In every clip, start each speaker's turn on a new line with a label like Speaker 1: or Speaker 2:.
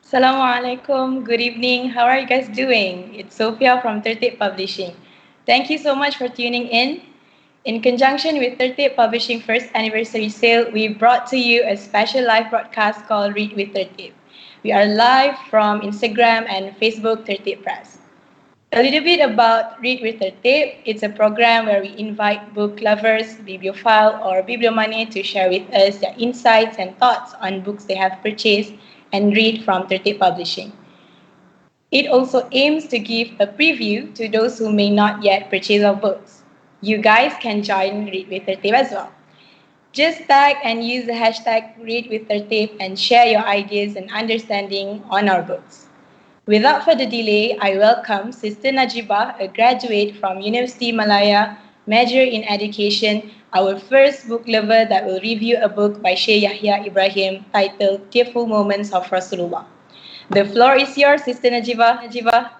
Speaker 1: Assalamu alaikum. Good evening. How are you guys doing? It's Sophia from Tertib Publishing. Thank you so much for tuning in. In conjunction with Tertib Publishing first anniversary sale, we brought to you a special live broadcast called Read With Tertib. We are live from Instagram and Facebook Tertib Press. A little bit about Read With Tertib. It's a program where we invite book lovers, bibliophile, or bibliomane to share with us their insights and thoughts on books they have purchased and read from Tertib Publishing. It also aims to give a preview to those who may not yet purchase our books. You guys can join Read With Tertib as well. Just tag and use the hashtag Read With Tertib and share your ideas and understanding on our books. Without further delay, I welcome Sister Najibah, a graduate from University Malaya, major in education, our first book lover that will review a book by Shaykh Yahya Ibrahim titled Tearful Moments of Rasulullah. The floor is yours, Sister Najibah.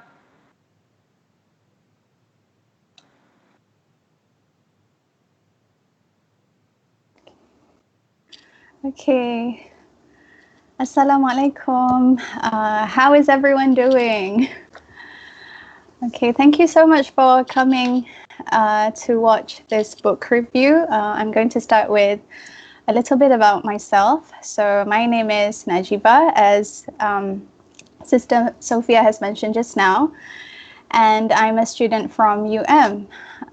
Speaker 2: Okay. Assalamualaikum. How is everyone doing? Okay, thank you so much for coming to watch this book review. I'm going to start with a little bit about myself. So my name is Najibah, as Sister Sophia has mentioned just now, and I'm a student from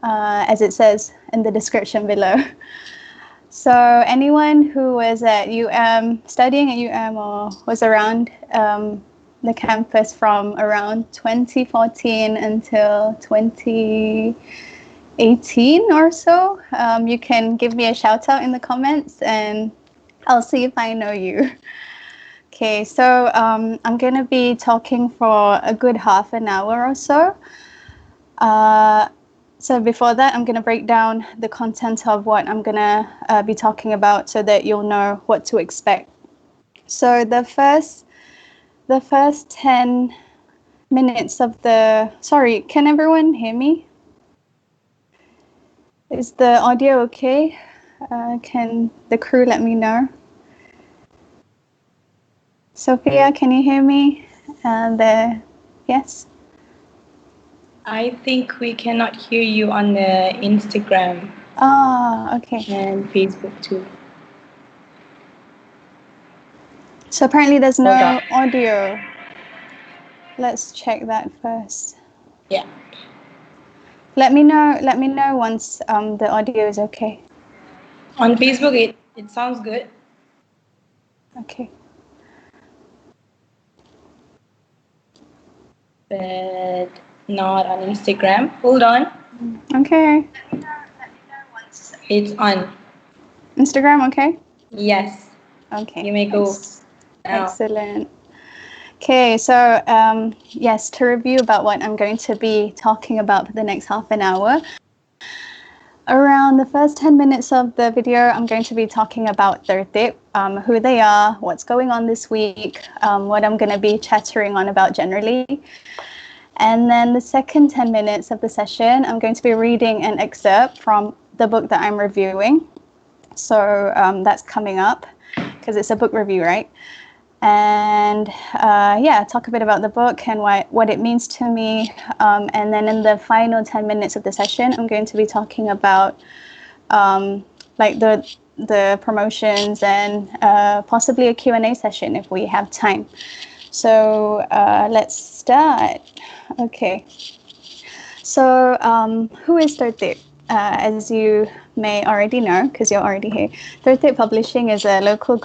Speaker 2: as it says in the description below. So anyone who was at studying at or was around the campus from around 2014 until 2018 or so, you can give me a shout out in the comments and I'll see if I know you. Okay, so I'm going to be talking for a good half an hour or so. So before that, I'm going to break down the content of what I'm going to be talking about so that you'll know what to expect. So the first 10 minutes of sorry, can everyone hear me? Is the audio okay? Can the crew let me know? Sophia, can you hear me? Yes?
Speaker 1: I think we cannot hear you on the Instagram.
Speaker 2: Okay.
Speaker 1: And Facebook too.
Speaker 2: So apparently there's no audio. Let's check that first.
Speaker 1: Yeah.
Speaker 2: Let me know once the audio is okay.
Speaker 1: On Facebook it sounds good.
Speaker 2: Okay.
Speaker 1: But not on Instagram. Hold on.
Speaker 2: Okay.
Speaker 1: It's on.
Speaker 2: Instagram, okay?
Speaker 1: Yes.
Speaker 2: Okay.
Speaker 1: You may go now.
Speaker 2: Excellent. Okay, so yes, to review about what I'm going to be talking about for the next half an hour. Around the first 10 minutes of the video, I'm going to be talking about Tertib, who they are, what's going on this week, what I'm going to be chattering on about generally. And then the second 10 minutes of the session, I'm going to be reading an excerpt from the book that I'm reviewing. So that's coming up because it's a book review, right? And talk a bit about the book and what it means to me. And then in the final 10 minutes of the session, I'm going to be talking about like the promotions and possibly a Q&A session if we have time. So let's start. Okay. So who is Tertib? As you may already know, because you're already here, Tertib Publishing is a local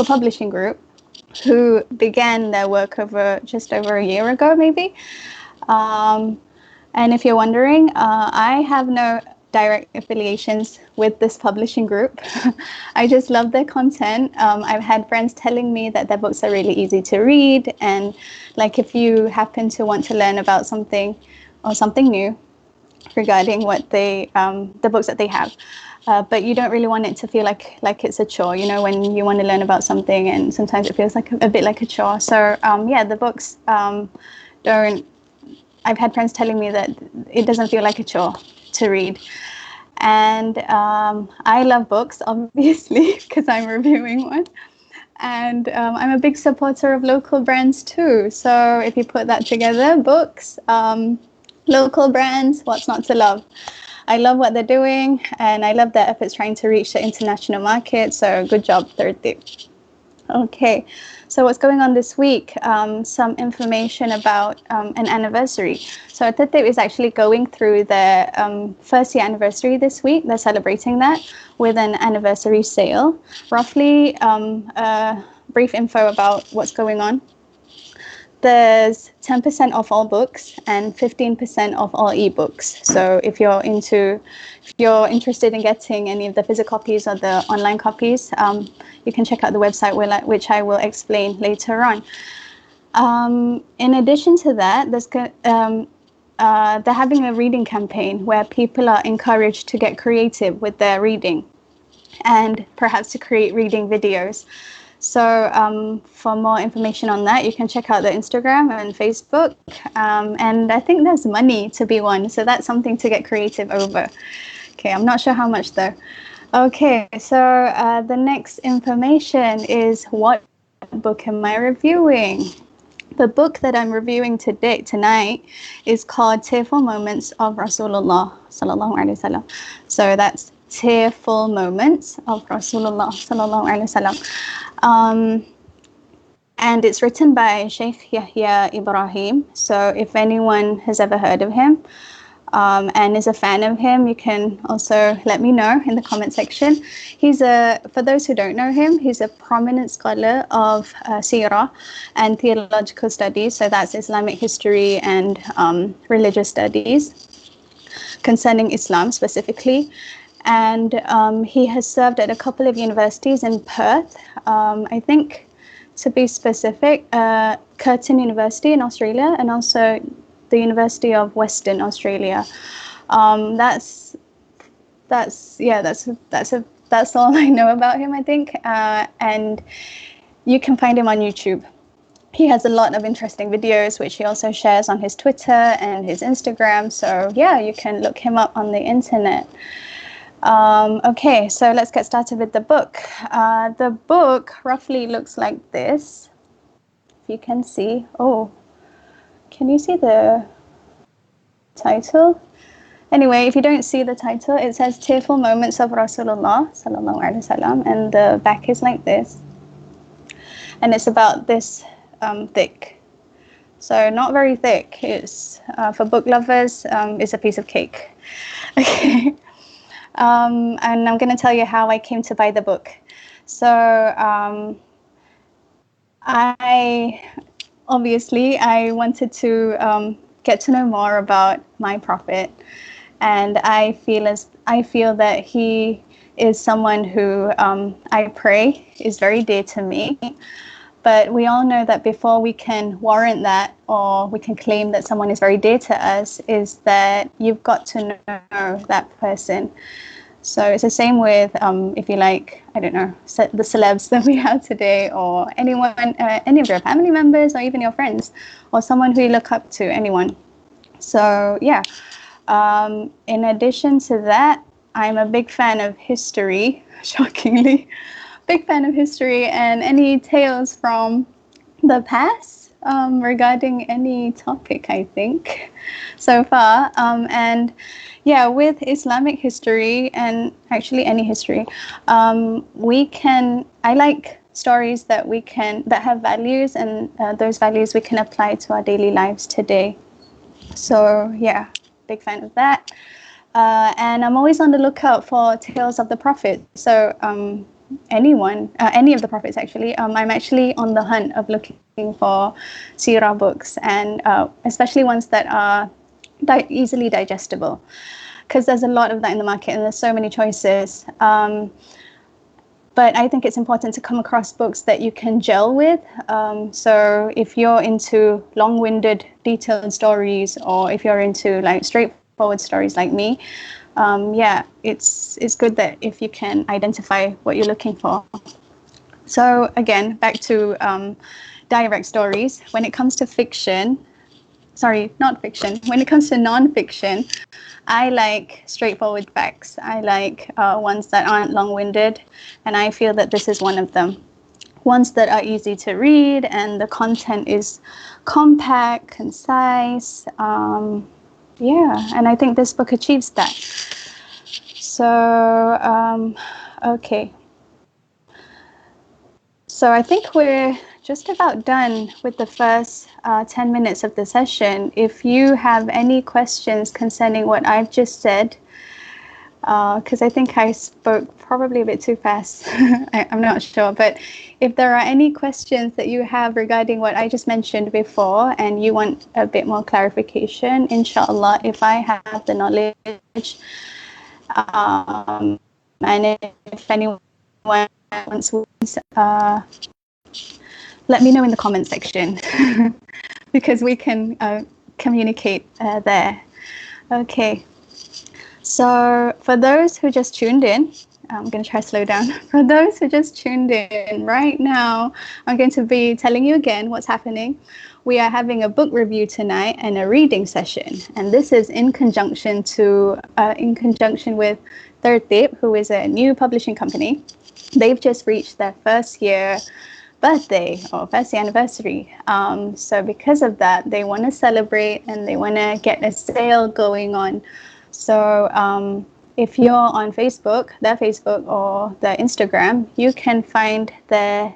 Speaker 2: publishing group who began their work just over a year ago, maybe. And if you're wondering, I have no direct affiliations with this publishing group. I just love their content. I've had friends telling me that their books are really easy to read, and like if you happen to want to learn about something or something new regarding what the books that they have, but you don't really want it to feel like it's a chore, you know, when you want to learn about something and sometimes it feels like a bit like a chore. So the books I've had friends telling me that it doesn't feel like a chore to read. And I love books, obviously, because I'm reviewing one. And I'm a big supporter of local brands too. So if you put that together, books, local brands, what's not to love? I love what they're doing, and I love their efforts trying to reach the international market. So good job, Tertib. Okay, so what's going on this week? Some information about an anniversary. So Tertib is actually going through their first year anniversary this week. They're celebrating that with an anniversary sale. Roughly, brief info about what's going on. There's 10% off all books and 15% off all ebooks. So if you're interested in getting any of the physical copies or the online copies, you can check out the website, which I will explain later on. In addition to that, they're having a reading campaign where people are encouraged to get creative with their reading and perhaps to create reading videos. So for more information on that, you can check out the Instagram and Facebook. And I think there's money to be won. So that's something to get creative over. Okay, I'm not sure how much though. Okay, so the next information is, what book am I reviewing? The book that I'm reviewing tonight is called Tearful Moments of Rasulullah sallallahu alaihi wasallam. So that's Tearful Moments of Rasulullah sallallahu alaihi wasallam. And it's written by Shaykh Yahya Ibrahim. So if anyone has ever heard of him and is a fan of him, you can also let me know in the comment section. For those who don't know him, he's a prominent scholar of seerah and theological studies. So that's Islamic history and religious studies concerning Islam specifically. And he has served at a couple of universities in Perth. I think, to be specific, Curtin University in Australia, and also the University of Western Australia. That's all I know about him, I think. And you can find him on YouTube. He has a lot of interesting videos, which he also shares on his Twitter and his Instagram. So yeah, you can look him up on the internet. Okay, so let's get started with the book. The book roughly looks like this. If you can see. Oh, can you see the title? Anyway, if you don't see the title, it says Tearful Moments of Rasulullah sallallahu alaihi wasallam, and the back is like this. And it's about this thick. So not very thick. It's for book lovers, it's a piece of cake. Okay. And I'm going to tell you how I came to buy the book. So I wanted to get to know more about my Prophet, and I feel that he is someone who I pray is very dear to me. But we all know that before we can warrant that, or we can claim that someone is very dear to us, is that you've got to know that person. So it's the same with, if you like, I don't know, the celebs that we have today, or anyone, any of your family members, or even your friends, or someone who you look up to, anyone. So yeah, in addition to that, I'm a big fan of history, shockingly. Big fan of history and any tales from the past regarding any topic, I think, so far. And yeah, with Islamic history, and actually any history, I like stories that have values, and those values we can apply to our daily lives today. So yeah, big fan of that. And I'm always on the lookout for tales of the Prophet. So any of the prophets actually. I'm actually on the hunt of looking for seerah books, and especially ones that are easily digestible, because there's a lot of that in the market and there's so many choices. But I think it's important to come across books that you can gel with. So if you're into long-winded, detailed stories, or if you're into like straightforward stories like me, yeah, it's good that if you can identify what you're looking for. So again, back to direct stories. When it comes to when it comes to non-fiction, I like straightforward facts. I like ones that aren't long-winded, and I feel that this is one of them. ones that are easy to read, and the content is compact, concise. And I think this book achieves that. So, okay. So I think we're just about done with the first 10 minutes of the session. If you have any questions concerning what I've just said, because I think I spoke probably a bit too fast, I'm not sure, but if there are any questions that you have regarding what I just mentioned before and you want a bit more clarification, inshallah, if I have the knowledge, and if anyone wants, let me know in the comment section because we can communicate there. Okay. So for those who just tuned in, I'm going to try to slow down. For those who just tuned in right now, I'm going to be telling you again what's happening. We are having a book review tonight and a reading session, and this is in conjunction with Tertib, who is a new publishing company. They've just reached their first year birthday or first year anniversary. So because of that, they want to celebrate and they want to get a sale going on. So if you're on Facebook, their Facebook or their Instagram, you can find their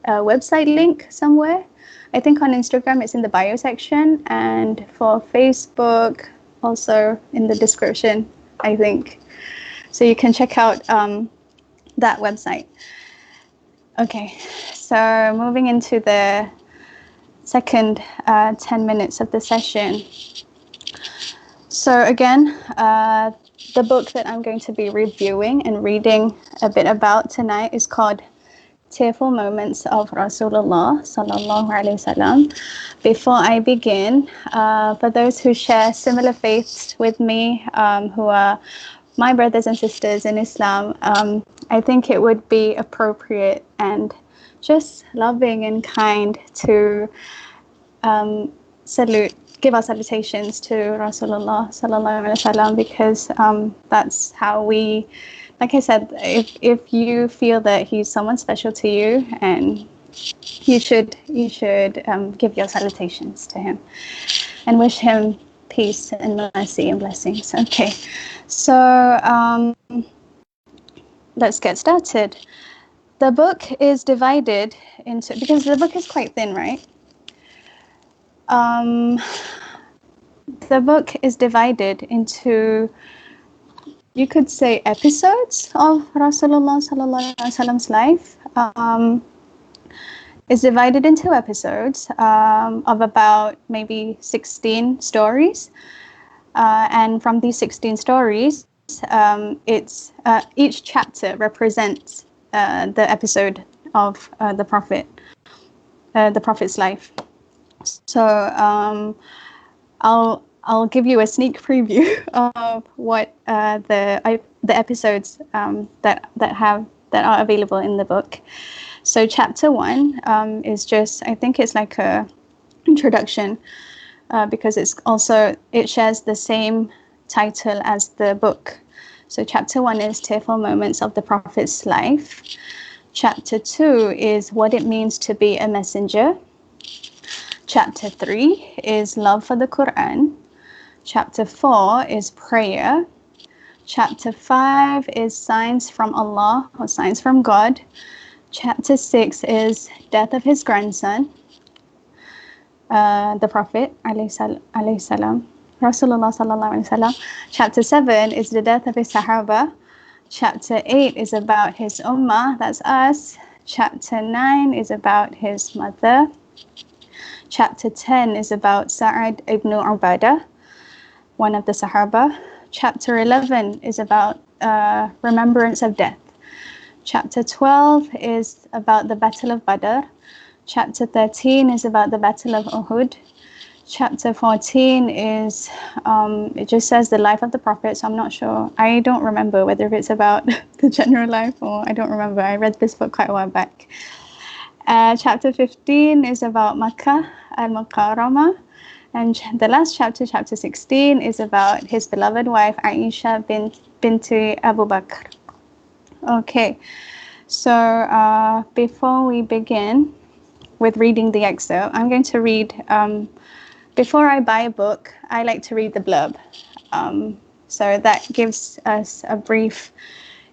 Speaker 2: website link somewhere. I think on Instagram it's in the bio section, and for Facebook also in the description, I think. So you can check out that website. Okay, so moving into the second 10 minutes of the session. So again, the book that I'm going to be reviewing and reading a bit about tonight is called Tearful Moments of Rasulullah sallallahu alaihi wasallam. Before I begin, for those who share similar faiths with me, who are my brothers and sisters in Islam, I think it would be appropriate and just loving and kind to give our salutations to Rasulullah sallallahu alaihi wasallam, because that's how we, like I said, if you feel that he's someone special to you, and you should give your salutations to him and wish him peace and mercy and blessings. Okay, so let's get started. The book is divided into, because the book is quite thin, right? The book is divided into, you could say, episodes of Rasulullah sallallahu alaihi wasallam's life. It's divided into episodes of about maybe 16 stories, and from these 16 stories, each chapter represents the episode of the Prophet's life. So I'll give you a sneak preview of what the episodes that are available in the book. So chapter 1 is just, I think it's like a introduction, because it shares the same title as the book. So chapter 1 is Tearful Moments of the Prophet's Life. Chapter 2 is what it means to be a messenger. Chapter 3 is love for the Quran. Chapter 4 is prayer. Chapter 5 is signs from Allah or signs from God. Chapter 6 is death of his grandson, the Prophet alayhi salam, Rasulullah sallallahu alaihi wasallam. Chapter 7 is the death of his Sahaba. Chapter 8 is about his ummah, that's us. Chapter 9 is about his mother. Chapter 10 is about Sa'ad ibn Ubadah, one of the Sahaba. Chapter 11 is about remembrance of death. Chapter 12 is about the Battle of Badr. Chapter 13 is about the Battle of Uhud. Chapter 14 is, it just says the life of the Prophet, so I'm not sure. I don't remember whether it's about the general life, or I don't remember. I read this book quite a while back. Chapter 15 is about Makkah al-Mukarramah. And the last chapter, chapter 16, is about his beloved wife, Aisha binti Abu Bakr. Okay, So before we begin with reading the excerpt, I'm going to read, before I buy a book, I like to read the blurb. So that gives us a brief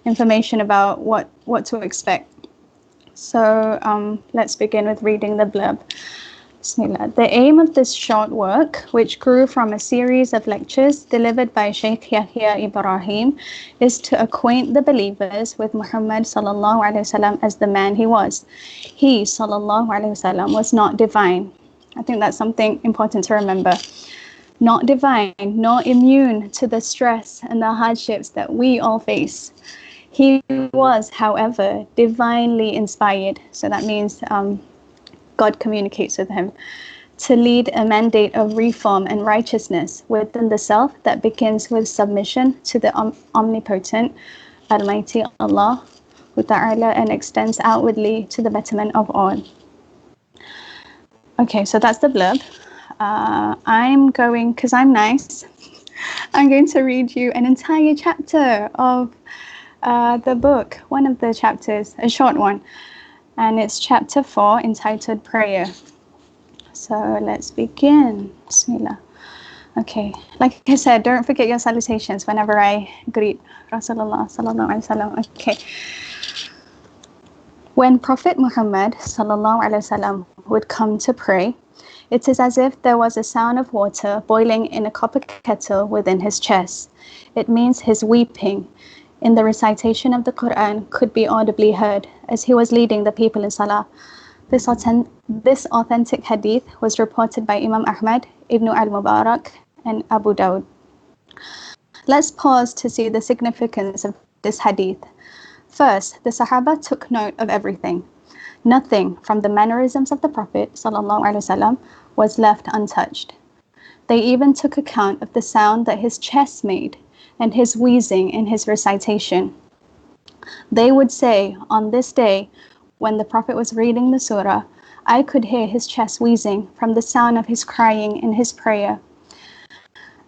Speaker 2: information about what to expect. So let's begin with reading the blurb. Bismillah. The aim of this short work, which grew from a series of lectures delivered by Shaykh Yahya Ibrahim, is to acquaint the believers with Muhammad sallallahu alaihi wasallam as the man he was. He sallallahu alaihi wasallam was not divine. I think that's something important to remember. Not divine, not immune to the stress and the hardships that we all face. He was, however, divinely inspired. So that means God communicates with him to lead a mandate of reform and righteousness within the self that begins with submission to the omnipotent, Almighty Allah Ta'ala, and extends outwardly to the betterment of all. Okay, so that's the blurb. I'm going, because I'm nice, I'm going to read you an entire chapter of the book, one of the chapters, a short one. And it's chapter 4, entitled Prayer. So let's begin. Bismillah. Okay, like I said, don't forget your salutations whenever I greet Rasulullah sallallahu alaihi wasallam. Okay. When Prophet Muhammad sallallahu alaihi wasallam would come to pray, it is as if there was a sound of water boiling in a copper kettle within his chest. It means his weeping in the recitation of the Quran could be audibly heard as he was leading the people in Salah. This authentic hadith was reported by Imam Ahmad, Ibn al-Mubarak, and Abu Dawud. Let's pause to see the significance of this hadith. First, the Sahaba took note of everything. Nothing from the mannerisms of the Prophet ﷺ was left untouched. They even took account of the sound that his chest made and his wheezing in his recitation. They would say, on this day, when the Prophet was reading the surah, I could hear his chest wheezing from the sound of his crying in his prayer.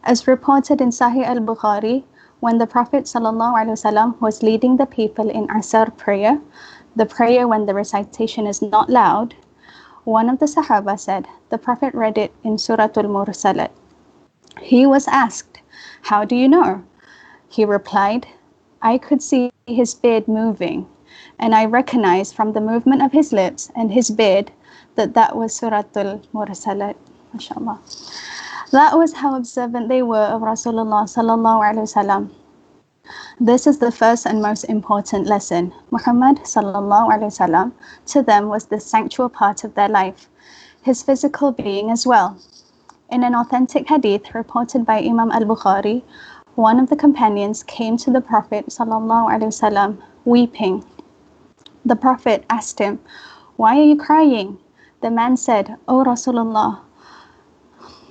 Speaker 2: As reported in Sahih al-Bukhari, when the Prophet ﷺ was leading the people in Asr prayer, the prayer when the recitation is not loud, one of the Sahaba said, the Prophet read it in Suratul Mursalat. He was asked, how do you know? He replied, I could see his beard moving, and I recognized from the movement of his lips and his beard that was Suratul Mursalat. MashaAllah. That was how observant they were of Rasulullah sallallahu alaihi wasallam. This is the first and most important lesson. Muhammad sallallahu alaihi wasallam to them was the sanctuary part of their life, his physical being as well. In an authentic hadith reported by Imam al-Bukhari, one of the companions came to the Prophet ﷺ weeping. The Prophet asked him, why are you crying? The man said, O Rasulullah,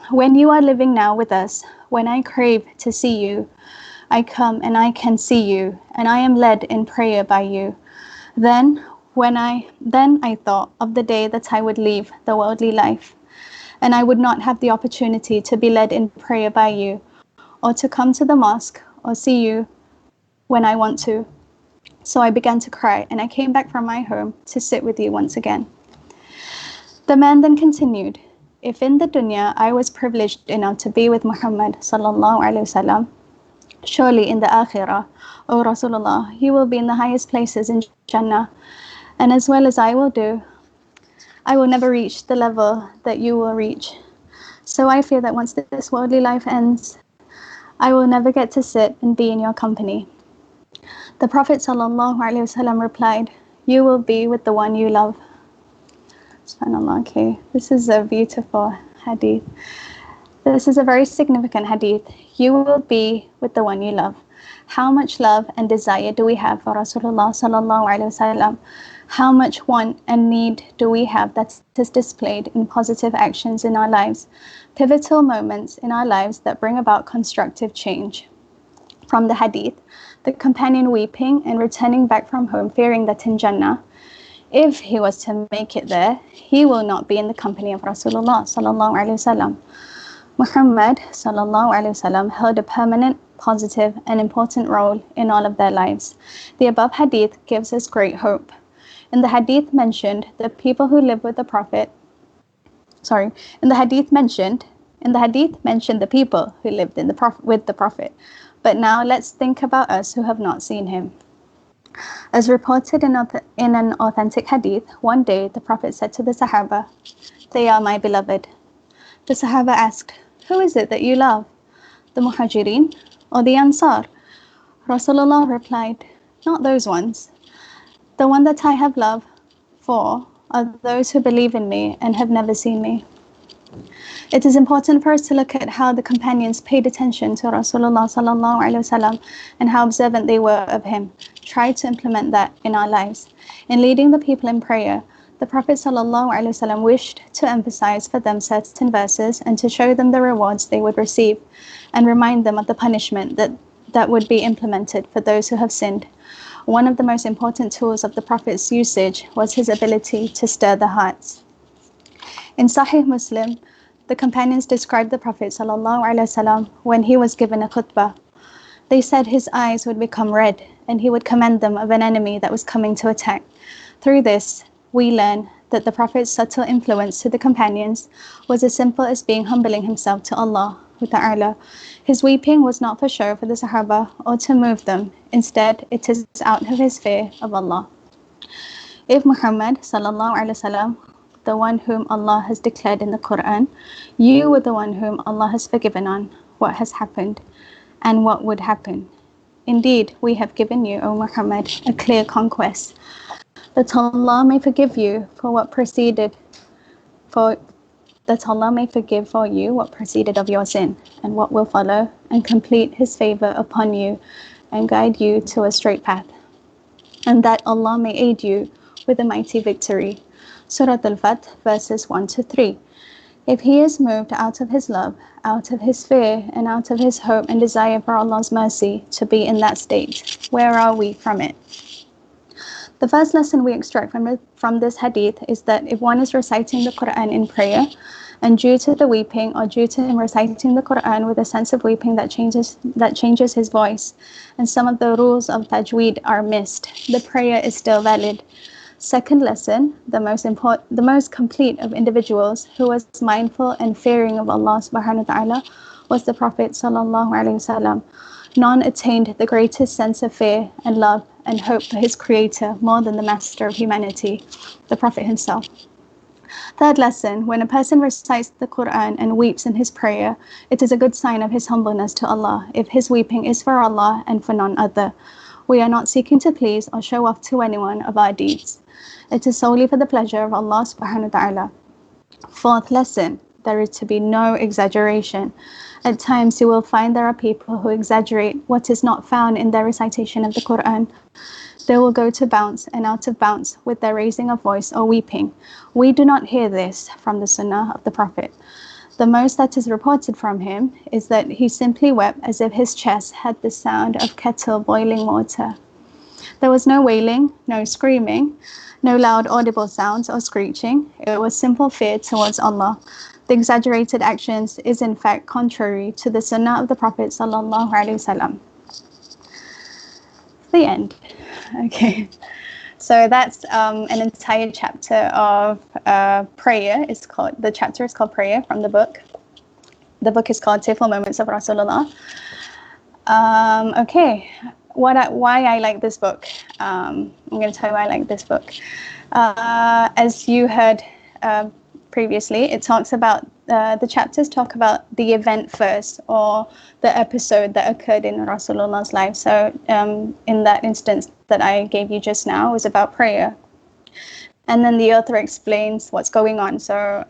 Speaker 2: when you are living now with us, when I crave to see you, I come and I can see you, and I am led in prayer by you. Then I thought of the day that I would leave the worldly life, and I would not have the opportunity to be led in prayer by you, or to come to the mosque or see you when I want to. So I began to cry, and I came back from my home to sit with you once again. The man then continued, if in the dunya I was privileged enough to be with Muhammad sallallahu alaihi wasallam, surely in the akhirah, O Rasulullah, you will be in the highest places in Jannah, and as well as I will do, I will never reach the level that you will reach. So I fear that once this worldly life ends, I will never get to sit and be in your company. The Prophet ﷺ replied, you will be with the one you love. SubhanAllah, okay. This is a beautiful hadith. This is a very significant hadith. You will be with the one you love. How much love and desire do we have for Rasulullah ﷺ? How much want and need do we have that is displayed in positive actions in our lives, pivotal moments in our lives that bring about constructive change? From the hadith, the companion weeping and returning back from home, fearing that in Jannah, if he was to make it there, he will not be in the company of Rasulullah sallallahu alaihi wasallam. Muhammad sallallahu alaihi wasallam held a permanent, positive, and important role in all of their lives. The above hadith gives us great hope. In the hadith mentioned, the people who live with the Prophet, sorry, in the hadith mentioned the people who lived with the Prophet. But now let's think about us who have not seen him. As reported in an authentic hadith, one day the Prophet said to the Sahaba, "They are my beloved." The Sahaba asked, "Who is it that you love? The Muhajirin or the Ansar?" Rasulullah replied, "Not those ones. The one that I have love for are those who believe in me and have never seen me." It is important for us to look at how the companions paid attention to Rasulullah sallallahu alaihi wasallam and how observant they were of him. Try to implement that in our lives. In leading the people in prayer, the Prophet sallallahu alaihi wasallam wished to emphasize for them certain verses and to show them the rewards they would receive and remind them of the punishment that would be implemented for those who have sinned. One of the most important tools of the Prophet's usage was his ability to stir the hearts. In Sahih Muslim, the companions described the Prophet ﷺ when he was given a khutbah. They said his eyes would become red and he would command them of an enemy that was coming to attack. Through this, we learn that the Prophet's subtle influence to the companions was as simple as being humbling himself to Allah Ta'ala. His weeping was not for show for the Sahaba or to move them. Instead, it is out of his fear of Allah. If Muhammad ﷺ, the one whom Allah has declared in the Quran, you were the one whom Allah has forgiven on what has happened and what would happen. Indeed, we have given you, O Muhammad, a clear conquest, that Allah may forgive you for what preceded, that Allah may forgive for you what preceded of your sin and what will follow, and complete his favor upon you and guide you to a straight path, and that Allah may aid you with a mighty victory. Surah Al-Fath, verses 1-3. If he is moved out of his love, out of his fear, and out of his hope and desire for Allah's mercy to be in that state, where are we from it? The first lesson we extract from this hadith is that if one is reciting the Quran in prayer, and due to the weeping or due to him reciting the Quran with a sense of weeping that changes his voice, and some of the rules of tajweed are missed, the prayer is still valid. Second lesson, the most complete of individuals who was mindful and fearing of Allah subhanahu wa ta'ala was the Prophet sallallahu alaihi wasallam. None attained the greatest sense of fear and love and hope for his creator more than the master of humanity, the Prophet himself. Third lesson, when a person recites the Quran and weeps in his prayer, it is a good sign of his humbleness to Allah if his weeping is for Allah and for none other. We are not seeking to please or show off to anyone of our deeds. It is solely for the pleasure of Allah subhanahu wa ta'ala. Fourth lesson, there is to be no exaggeration. At times you will find there are people who exaggerate what is not found in their recitation of the Quran. They will go to bounce and out of bounds with their raising of voice or weeping. We do not hear this from the Sunnah of the Prophet. The most that is reported from him is that he simply wept as if his chest had the sound of kettle boiling water. There was no wailing, no screaming, no loud audible sounds or screeching. It was simple fear towards Allah. The exaggerated actions is in fact contrary to the Sunnah of the Prophet sallallahu alaihi wasallam. The end. Okay. So that's an entire chapter of prayer. The chapter is called Prayer from the book. The book is called Tearful Moments of Rasulullah. Okay. Why I like this book. I'm going to tell you why I like this book. As you heard previously, it talks about the chapters talk about the event first, or the episode that occurred in Rasulullah's life. So in that instance that I gave you just now, it was about prayer. And then the author explains what's going on. So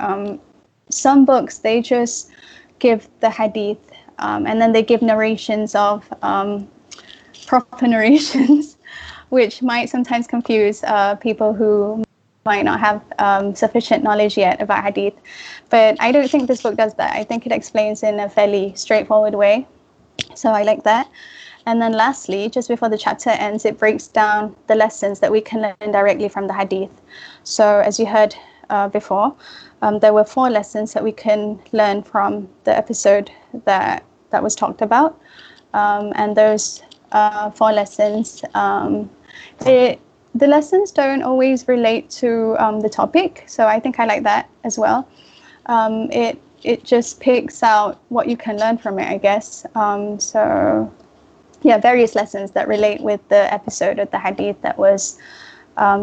Speaker 2: some books, they just give the hadith, and then they give narrations of proper narrations, which might sometimes confuse people who might not have sufficient knowledge yet about hadith. But I don't think this book does that. I think it explains in a fairly straightforward way. So I like that. And then lastly, just before the chapter ends, it breaks down the lessons that we can learn directly from the hadith. So as you heard before, there were 4 lessons that we can learn from the episode that was talked about. And those 4 lessons, the lessons don't always relate to the topic, so I think I like that as well. It just picks out what you can learn from it, I guess. So yeah, various lessons that relate with the episode of the hadith that was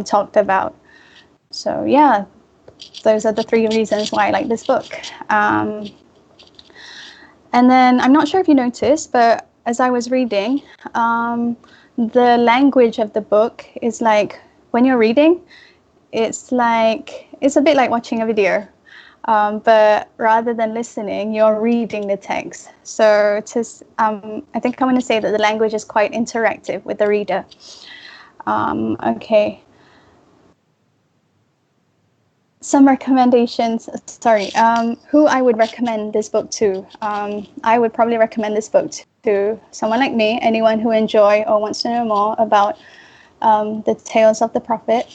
Speaker 2: talked about. So yeah, those are the 3 reasons why I like this book. And then I'm not sure if you noticed, but as I was reading, the language of the book is like, when you're reading, it's a bit like watching a video. But rather than listening, you're reading the text. So I think I want to say that the language is quite interactive with the reader. Okay. Some recommendations. Sorry, who I would recommend this book to. I would probably recommend this book to someone like me, anyone who enjoy or wants to know more about the tales of the Prophet,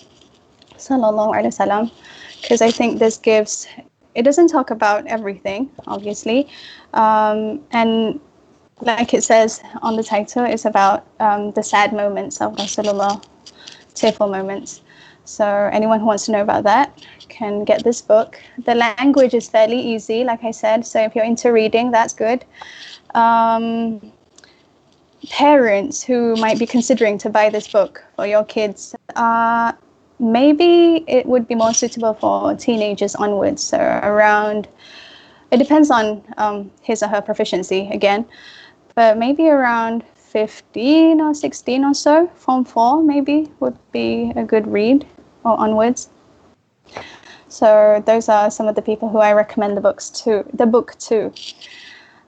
Speaker 2: sallallahu alaihi wasallam, because I think this gives. It doesn't talk about everything, obviously, and like it says on the title, it's about the sad moments of Rasulullah, tearful moments. So anyone who wants to know about that can get this book. The language is fairly easy, like I said, so if you're into reading, that's good. Parents who might be considering to buy this book for your kids, maybe it would be more suitable for teenagers onwards. So around, it depends on his or her proficiency again, but maybe around 15 or 16 or so, Form 4 maybe would be a good read, or onwards. So those are some of the people who I recommend the book to.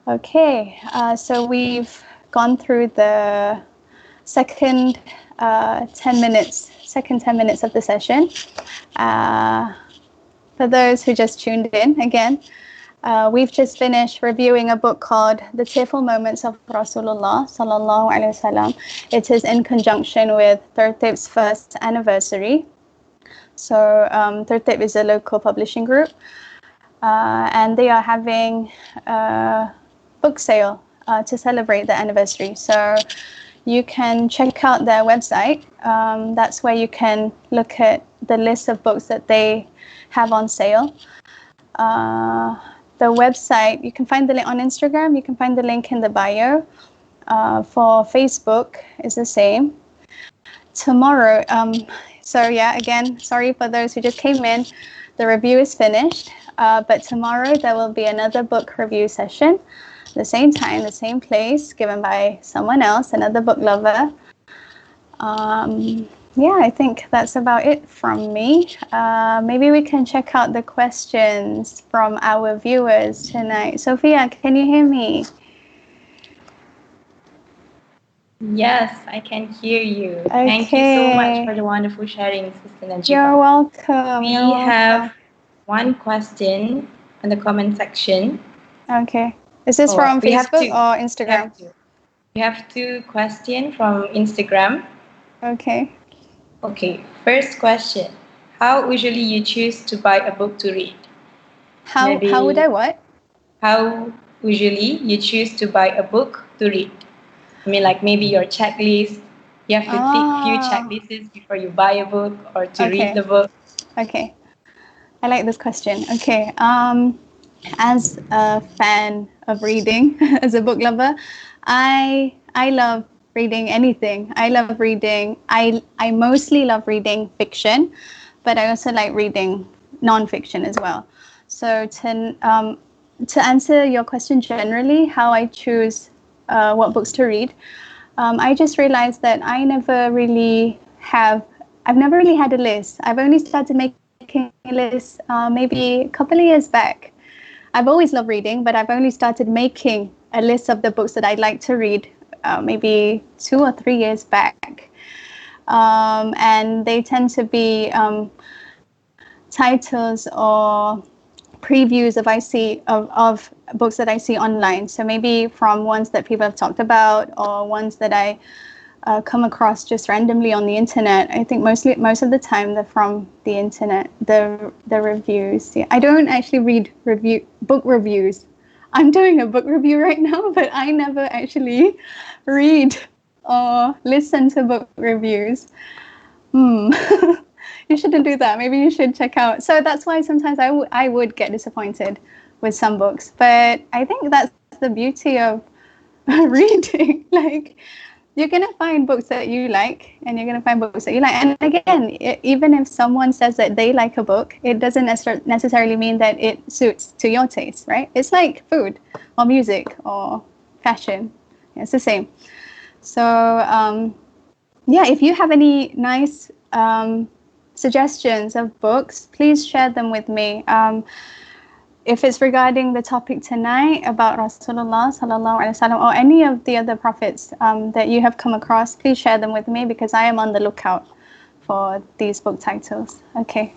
Speaker 2: Okay, so we've gone through the second 10 minutes of the session. For those who just tuned in again, we've just finished reviewing a book called The Tearful Moments of Rasulullah sallallahu alaihi wasallam. It is in conjunction with Tertib's first anniversary. So Tertib is a local publishing group, and they are having a book sale to celebrate the anniversary. So you can check out their website. That's where you can look at the list of books that they have on sale. The website, you can find the link on Instagram, you can find the link in the bio. For Facebook, it's the same. Tomorrow, so yeah, again, sorry for those who just came in, the review is finished, but tomorrow there will be another book review session, the same time, the same place, given by someone else, another book lover. Yeah, I think that's about it from me. Maybe we can check out the questions from our viewers tonight. Sophia, can you hear me?
Speaker 1: Yes, I can hear you.
Speaker 2: Okay.
Speaker 1: Thank you so much for the wonderful sharing, Sister Najibah.
Speaker 2: You're welcome.
Speaker 1: We have one question in the comment section.
Speaker 2: Okay. Is this from Facebook or Instagram?
Speaker 1: We have 2 questions from Instagram.
Speaker 2: Okay.
Speaker 1: Okay, first question. How usually you choose to buy a book to read?
Speaker 2: How would I what?
Speaker 1: How usually you choose to buy a book to read? I mean, like maybe your checklist. You have to tick few checklists before you buy a book or to read the book.
Speaker 2: Okay. I like this question. Okay. As a fan of reading, as a book lover, I love reading anything. I love reading. I mostly love reading fiction, but I also like reading non-fiction as well. So to answer your question generally, how I choose what books to read, I just realized that I've never really had a list. I've only started making a list maybe a couple of years back. I've always loved reading, but I've only started making a list of the books that I'd like to read maybe 2 or 3 years back. And they tend to be titles or previews of books that I see online. So maybe from ones that people have talked about or ones that I come across just randomly on the internet. I think most of the time they're from the internet, the reviews. Yeah, I don't actually read book reviews. I'm doing a book review right now, but I never actually read or listen to book reviews. You shouldn't do that. Maybe you should check out. So that's why sometimes I would get disappointed with some books. But I think that's the beauty of reading. Like, you're going to find books that you like, and you're going to find books that you like. And again, even if someone says that they like a book, it doesn't necessarily mean that it suits to your taste, right? It's like food or music or fashion. It's the same. So, yeah, if you have any nice suggestions of books, please share them with me. If it's regarding the topic tonight about Rasulullah sallallahu alaihi wasallam or any of the other prophets that you have come across, please share them with me because I am on the lookout for these book titles. Okay.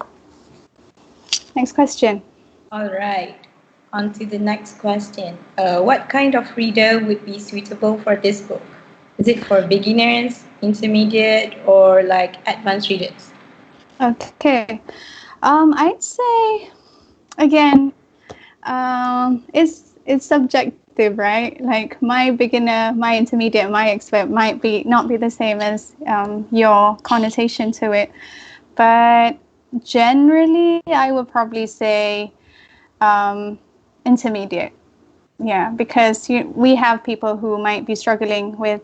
Speaker 2: Next question.
Speaker 1: All right. On to the next question. What kind of reader would be suitable for this book? Is it for beginners, intermediate, or like advanced readers?
Speaker 2: Okay. I'd say, again, it's subjective, right? Like my beginner, my intermediate, my expert might not be the same as your connotation to it, but generally I would probably say intermediate. Yeah, because we have people who might be struggling with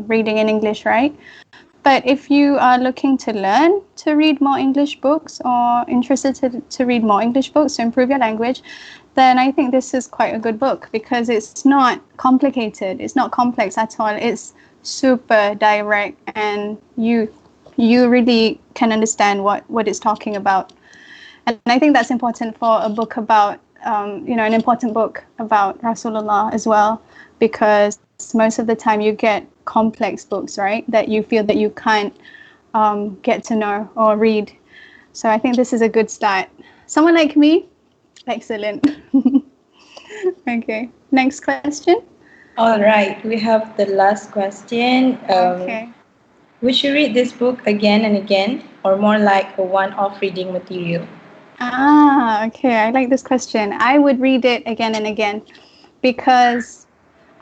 Speaker 2: reading in English, right? But if you are looking to learn to read more English books or interested to read more English books to improve your language, then I think this is quite a good book because it's not complicated. It's not complex at all. It's super direct and you really can understand what it's talking about. And I think that's important for a book about, an important book about Rasulullah as well, because most of the time you get complex books, right, that you feel that you can't get to know or read. So I think this is a good start. Someone like me, excellent. Okay, next question.
Speaker 1: All right, we have the last question.
Speaker 2: Okay.
Speaker 1: Would you read this book again and again, or more like a one-off reading material?
Speaker 2: Okay, I like this question. I would read it again and again because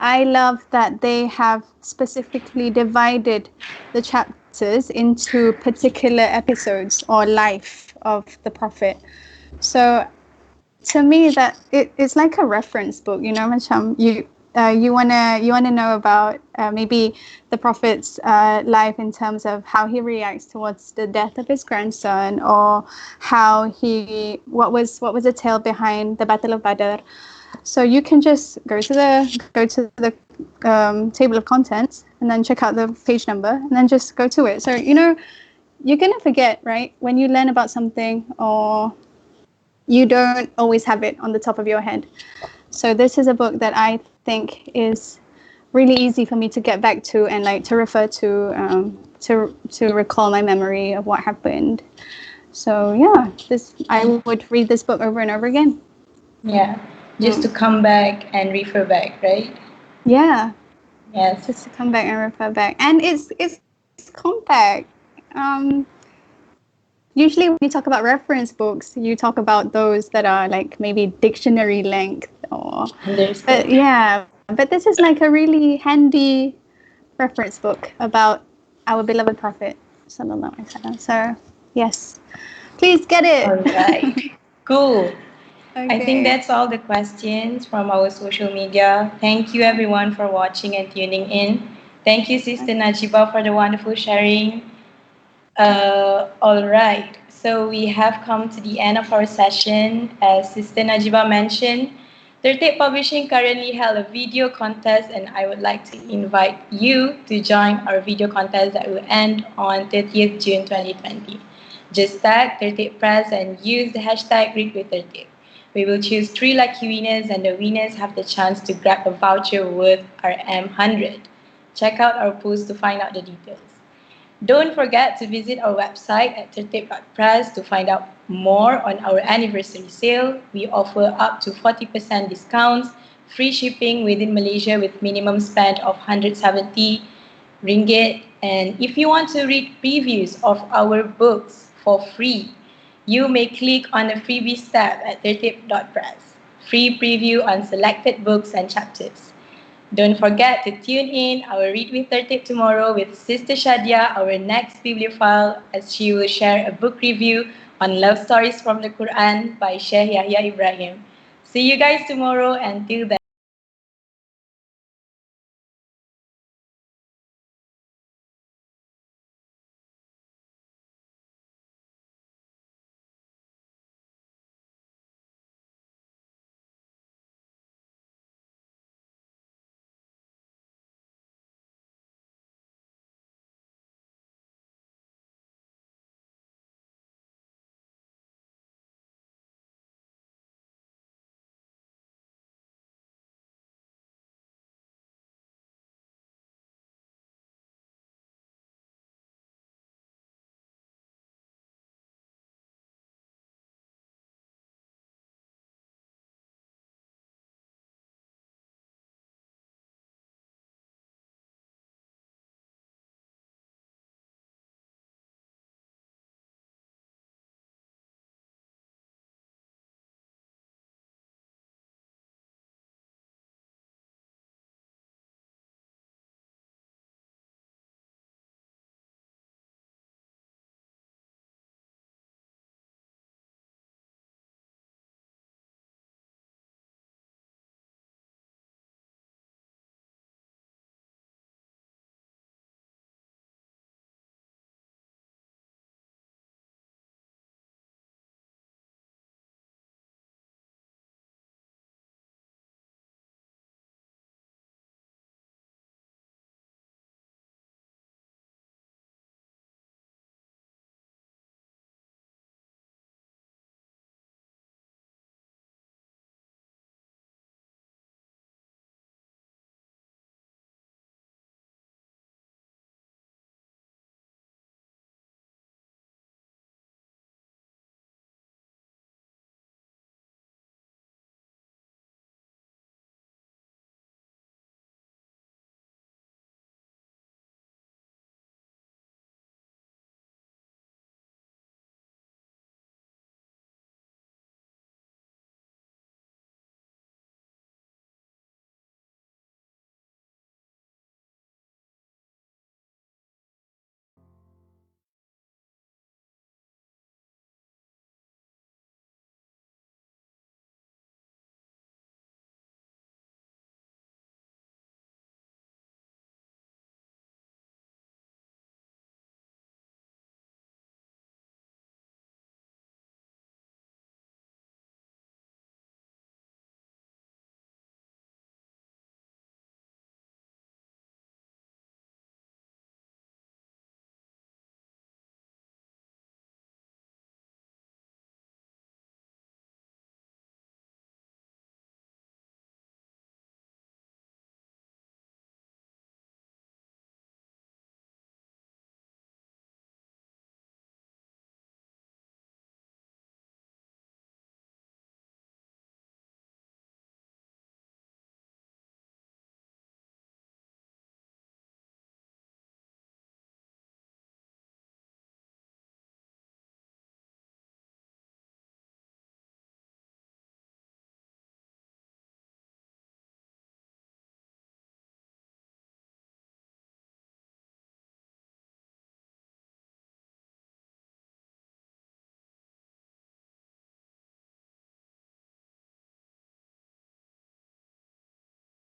Speaker 2: I love that they have specifically divided the chapters into particular episodes or life of the Prophet. So to me, that it's like a reference book. Macam you wanna know about maybe the Prophet's life in terms of how he reacts towards the death of his grandson, or what was the tale behind the Battle of Badr. So you can just go to the table of contents and then check out the page number and then just go to it. So you're gonna forget, right, when you learn about something, or you don't always have it on the top of your head. So this is a book that I think is really easy for me to get back to and like to refer to recall my memory of what happened. So yeah, I would read this book over and over again.
Speaker 1: Yeah, just to come back and refer back, right?
Speaker 2: Yeah.
Speaker 1: Yes.
Speaker 2: Just to come back and refer back, and it's compact. Usually when you talk about reference books, you talk about those that are like maybe dictionary length but this is like a really handy reference book about our beloved Prophet sallallahu alaihi wasallam. So yes, please get it.
Speaker 1: All right. Cool.
Speaker 2: Okay.
Speaker 1: I think that's all the questions from our social media. Thank you everyone for watching and tuning in. Thank you, Sister Najibah, for the wonderful sharing. All right, so we have come to the end of our session. As Sister Najibah mentioned, Tertib Publishing currently held a video contest, and I would like to invite you to join our video contest that will end on 30th June 2020. Just tag Tertib Press and use the hashtag Read With Tertib. We will choose 3 lucky winners, and the winners have the chance to grab a voucher worth RM100. Check out our post to find out the details. Don't forget to visit our website at tertib.press to find out more on our anniversary sale. We offer up to 40% discounts, free shipping within Malaysia with minimum spend of 170 ringgit. And if you want to read previews of our books for free, you may click on the freebies tab at tertib.press. Free preview on selected books and chapters. Don't forget to tune in our Read with Tertib tomorrow with Sister Shadia, our next bibliophile, as she will share a book review on love stories from the Quran by Shaykh Yahya Ibrahim. See you guys tomorrow. Until then.